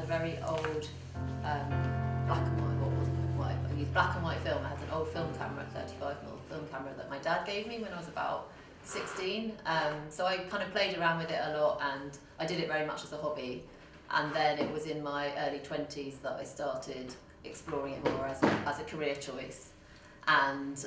very old black and white, what wasn't white, but I used black and white film. I had an old film camera, 35mm film camera that my dad gave me when I was about 16. So I kind of played around with it a lot, and I did it very much as a hobby. And then it was in my early 20s that I started exploring it more as a career choice. And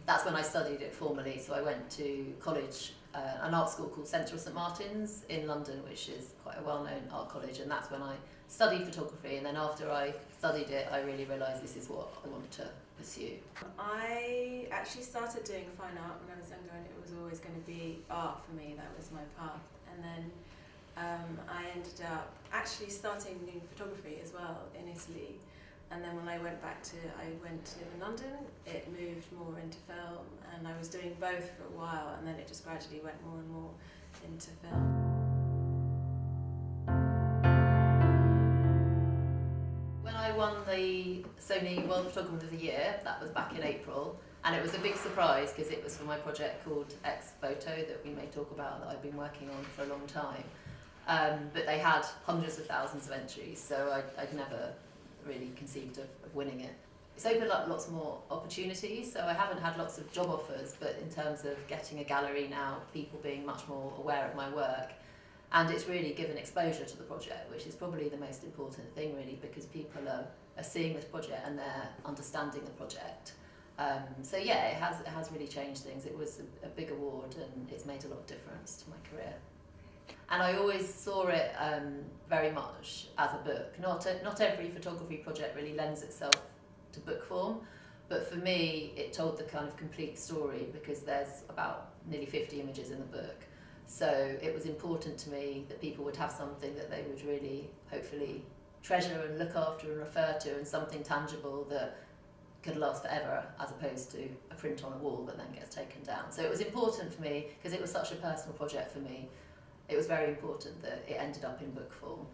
that's when I studied it formally. So I went to college, an art school called St Martin's in London, which is quite a well-known art college, and that's when I studied photography. And then after I studied it, I really realised this is what I wanted to pursue. I actually started doing fine art when I was younger, and it was always going to be art for me. That was my path. And then I ended up actually starting doing photography as well in Italy. And then when I went to live in London, it moved more into film, and I was doing both for a while, and then it just gradually went more and more into film. When I won the Sony World Photography of the Year, that was back in April, and it was a big surprise because it was for my project called Ex-Voto that we may talk about, that I've been working on for a long time. But they had hundreds of thousands of entries, so I'd never really conceived of winning it. It's opened up lots more opportunities, so I haven't had lots of job offers, but in terms of getting a gallery now, people being much more aware of my work, and it's really given exposure to the project, which is probably the most important thing really, because people are seeing this project and they're understanding the project. So yeah, it has really changed things. It was a big award, and it's made a lot of difference to my career. And I always saw it very much as a book. Not every photography project really lends itself to book form, but for me it told the kind of complete story, because there's about nearly 50 images in the book. So it was important to me that people would have something that they would really, hopefully, treasure and look after and refer to, and something tangible that could last forever, as opposed to a print on a wall that then gets taken down. So it was important for me, because it was such a personal project for me. It was very important that it ended up in book form.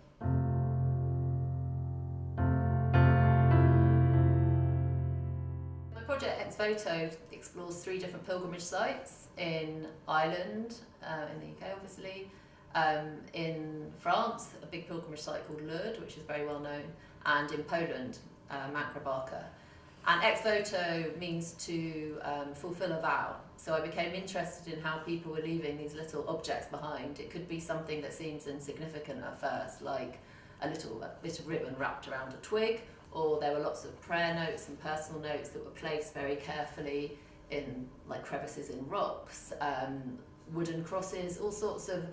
My project Ex-Voto explores 3 different pilgrimage sites in Ireland, in the UK obviously, in France, a big pilgrimage site called Lourdes, which is very well known, and in Poland, Mount Grabaka. And Ex-Voto means to fulfill a vow. So I became interested in how people were leaving these little objects behind. It could be something that seems insignificant at first, like a little bit of ribbon wrapped around a twig, or there were lots of prayer notes and personal notes that were placed very carefully in like crevices in rocks, wooden crosses, all sorts of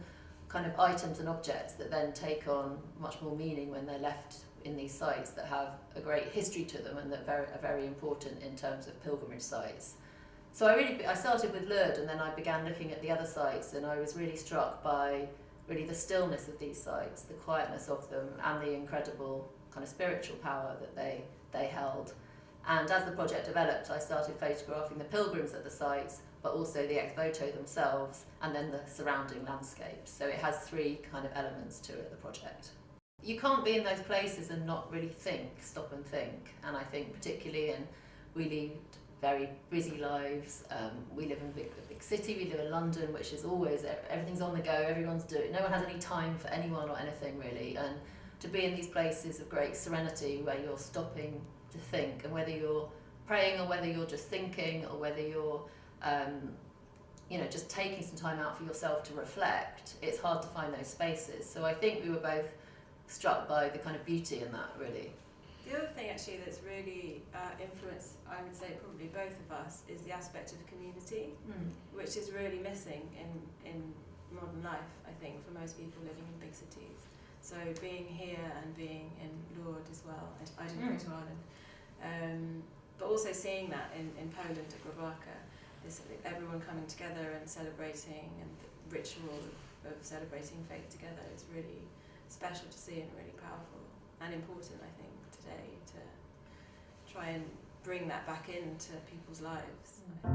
kind of items and objects that then take on much more meaning when they're left in these sites that have a great history to them and that are very important in terms of pilgrimage sites. So I started with Lourdes, and then I began looking at the other sites, and I was really struck by really the stillness of these sites, the quietness of them, and the incredible kind of spiritual power that they held. And as the project developed, I started photographing the pilgrims at the sites, but also the Ex-Voto themselves, and then the surrounding landscapes. So it has 3 kind of elements to it, the project. You can't be in those places and not really stop and think. And I think particularly we lead very busy lives. We live in a big city, we live in London, which is always, everything's on the go, everyone's doing, no one has any time for anyone or anything really. And to be in these places of great serenity where you're stopping to think, and whether you're praying or whether you're just thinking or whether you're just taking some time out for yourself to reflect, it's hard to find those spaces. So I think we were both struck by the kind of beauty in that, really. The other thing actually that's really influenced, I would say probably both of us, is the aspect of community, which is really missing in modern life, I think, for most people living in big cities. So being here and being in Lourdes as well, I didn't go to Ireland, but also seeing that in Poland at Grabaka, this everyone coming together and celebrating, and the ritual of celebrating faith together is really special to see and really powerful and important, I think, today, to try and bring that back into people's lives. I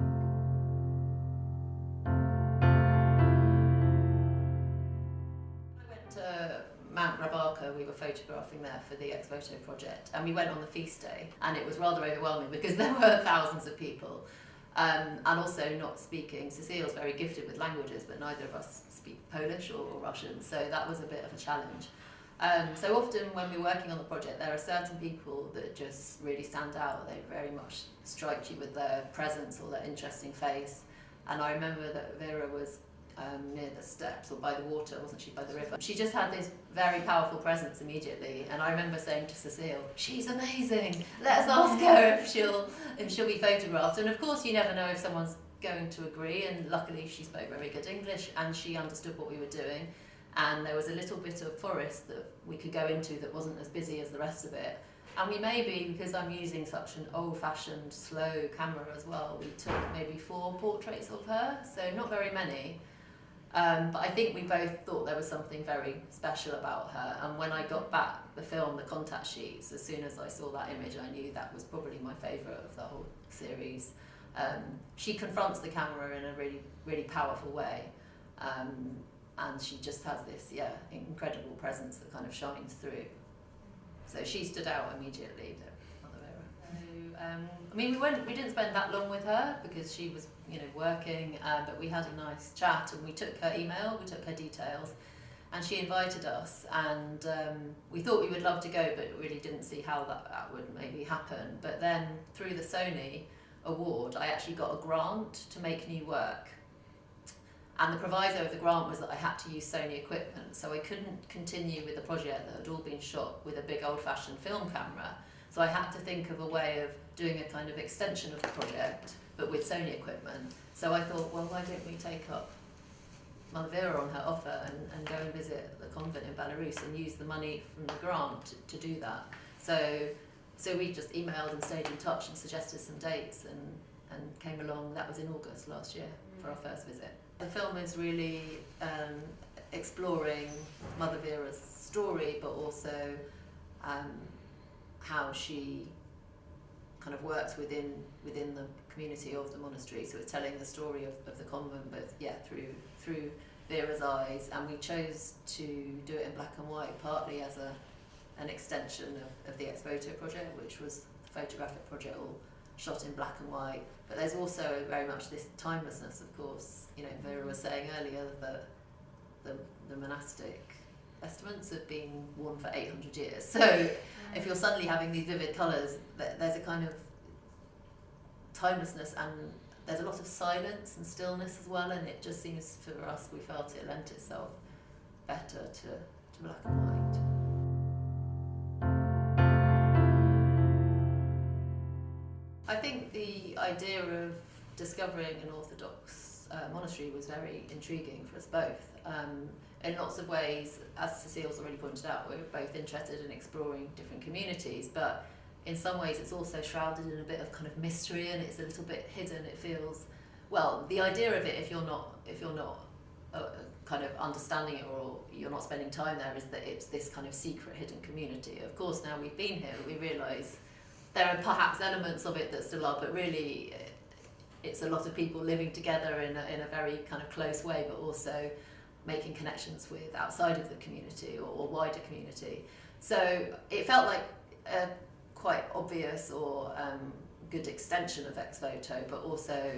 went to Mount Grabaka, we were photographing there for the Ex-Voto project, and we went on the feast day, and it was rather overwhelming because there were thousands of people, and also not speaking. Cecile's very gifted with languages, but neither of us speak Polish or Russian, so that was a bit of a challenge. So often when we're working on the project, there are certain people that just really stand out. They very much strike you with their presence or their interesting face. And I remember that Vera was near the steps, or by the water, wasn't she, by the river? She just had this very powerful presence immediately, and I remember saying to Cecile, she's amazing, let us ask her if she'll be photographed. And of course you never know if someone's going to agree, and luckily she spoke very good English and she understood what we were doing, and there was a little bit of forest that we could go into that wasn't as busy as the rest of it. And we maybe, because I'm using such an old-fashioned slow camera as well, we took maybe 4 portraits of her, so not very many. But I think we both thought there was something very special about her, and when I got back the film, the contact sheets, as soon as I saw that image I knew that was probably my favourite of the whole series. She confronts the camera in a really, really powerful way, and she just has this, incredible presence that kind of shines through. So she stood out immediately, Mother Vera. I mean, we didn't spend that long with her because she was, working, but we had a nice chat, and we took her email, we took her details, and she invited us, and we thought we would love to go, but really didn't see how that would maybe happen. But then through the Sony Award, I actually got a grant to make new work. And the proviso of the grant was that I had to use Sony equipment, so I couldn't continue with the project that had all been shot with a big old-fashioned film camera. So I had to think of a way of doing a kind of extension of the project, but with Sony equipment. So I thought, well, why don't we take up Mother Vera on her offer and go and visit the convent in Belarus and use the money from the grant to do that. So we just emailed and stayed in touch and suggested some dates and came along. That was in August last year for our first visit. The film is really exploring Mother Vera's story, but also how she kind of works within the community of the monastery. So it's telling the story of the convent, but through Vera's eyes. And we chose to do it in black and white, partly as an extension of the Ex-Voto project, which was the photographic project all shot in black and white. But there's also very much this timelessness, of course. Vera was saying earlier that the monastic vestments have been worn for 800 years. So if you're suddenly having these vivid colours, there's a kind of timelessness, and there's a lot of silence and stillness as well, and it just seems, for us, we felt it lent itself better to black and white. I think the idea of discovering an Orthodox monastery was very intriguing for us both. In lots of ways, as Cecile's already pointed out, we're both interested in exploring different communities, but in some ways it's also shrouded in a bit of kind of mystery, and it's a little bit hidden. It feels, well, the idea of it, if you're not kind of understanding it, or you're not spending time there, is that it's this kind of secret hidden community. Of course, now we've been here, we realise there are perhaps elements of it that still are, but really it's a lot of people living together in a very kind of close way, but also making connections with outside of the community or wider community. So it felt like a quite obvious or good extension of Ex-Voto, but also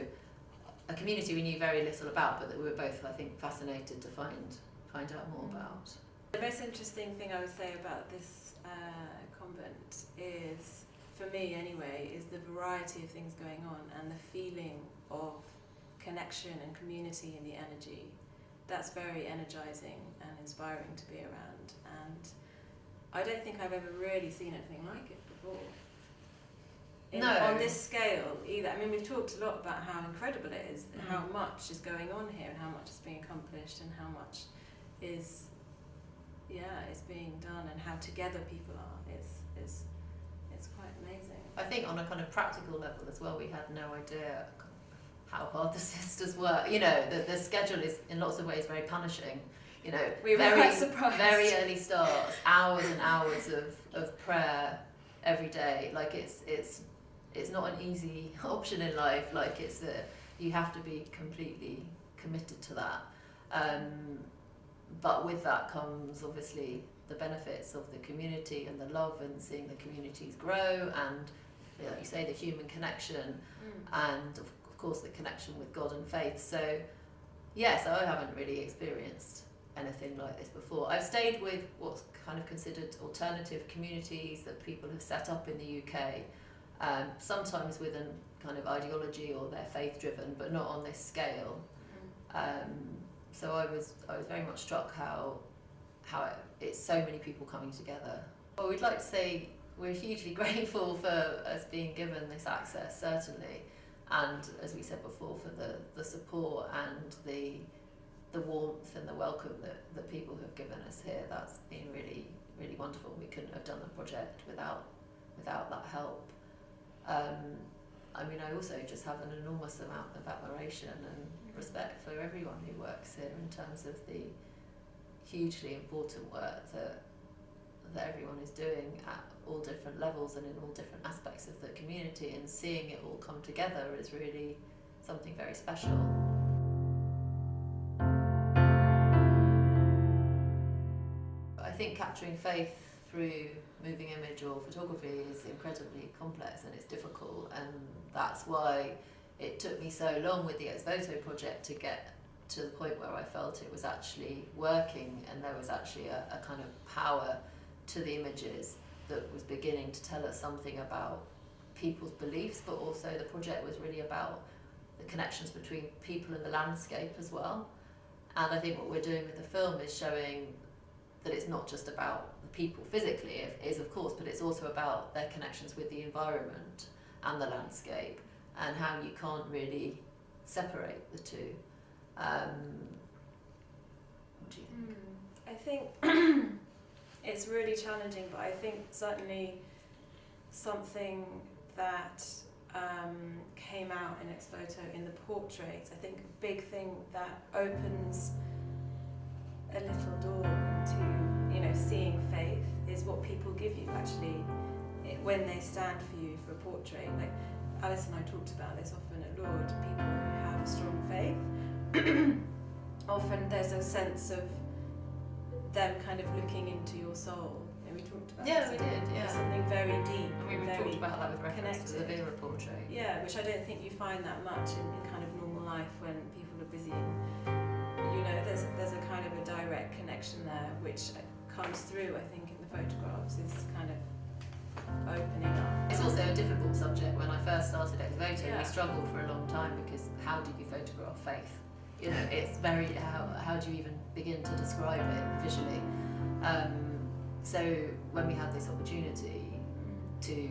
a community we knew very little about, but that we were both, I think, fascinated to find out more about. The most interesting thing I would say about this convent is, for me anyway, is the variety of things going on and the feeling of connection and community and the energy. That's very energizing and inspiring to be around, and I don't think I've ever really seen anything like it before. On this scale either. I mean, we've talked a lot about how incredible it is, how much is going on here and how much is being accomplished and how much is being done, and how together people are. It's quite amazing. I think on a kind of practical level as well, we had no idea how hard the sisters were. The schedule is in lots of ways very punishing. We were quite surprised. Very early starts, hours and hours of prayer every day. Like it's not an easy option in life. Like you have to be completely committed to that. But with that comes obviously the benefits of the community and the love and seeing the communities grow, and like you say, the human connection, and of course the connection with God and faith. So I haven't really experienced anything like this before. I've stayed with what's kind of considered alternative communities that people have set up in the UK, sometimes with a kind of ideology or they're faith driven, but not on this scale. So I was very much struck how it's so many people coming together. Well, we'd like to say we're hugely grateful for us being given this access, certainly, and as we said before, for the support and the warmth and the welcome that people have given us here. That's been really, really wonderful. We couldn't have done the project without that help. I mean, I also just have an enormous amount of admiration and respect for everyone who works here in terms of the hugely important work that everyone is doing at all different levels and in all different aspects of the community, and seeing it all come together is really something very special. I think capturing faith through moving image or photography is incredibly complex and it's difficult, and that's why it took me so long with the Ex-Voto project to get to the point where I felt it was actually working and there was actually a kind of power to the images that was beginning to tell us something about people's beliefs, but also the project was really about the connections between people and the landscape as well. And I think what we're doing with the film is showing that it's not just about the people physically, it is of course, but it's also about their connections with the environment and the landscape, and how you can't really separate the two. What do you think? I think it's really challenging, but I think certainly something that came out in Ex-Voto in the portrait, I think a big thing that opens a little door into, you know, seeing faith is what people give you actually when they stand for you for a portrait. Like Alys and I talked about this often at Lourdes, people who have a strong faith, often there's a sense of them kind of looking into your soul. And we talked about we did, yeah. Something very deep. I mean, we talked about that with reference to the Vera portrait. Yeah, which I don't think you find that much in kind of normal life when people are busy. You know, there's a kind of a direct connection there, which comes through, I think, in the photographs, is kind of opening up. It's also a difficult subject. When I first started Ex-Voto, we struggled for a long time because how do you photograph faith? You know, it's very, how do you even begin to describe it visually? So when we had this opportunity to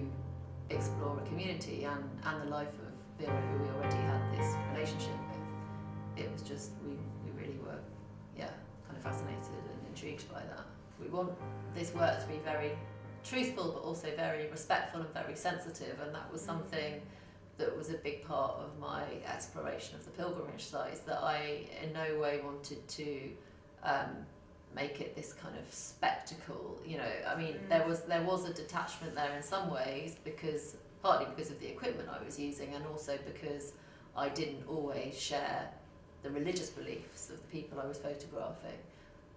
explore a community and the life of Vera, who we already had this relationship with, it was just, we really were, kind of fascinated and intrigued by that. We want this work to be very truthful, but also very respectful and very sensitive, and that was something that was a big part of my exploration of the pilgrimage sites, that I in no way wanted to make it this kind of spectacle. You know, I mean, there was a detachment there in some ways, because partly because of the equipment I was using, and also because I didn't always share the religious beliefs of the people I was photographing.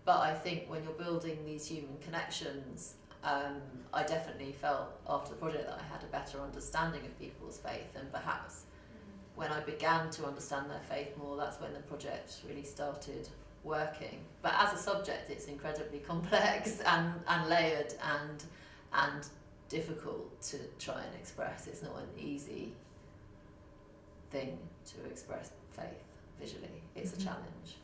But I think when you're building these human connections, I definitely felt after the project that I had a better understanding of people's faith, and perhaps when I began to understand their faith more, that's when the project really started working. But as a subject, it's incredibly complex and layered and difficult to try and express. It's not an easy thing to express faith visually. It's a challenge.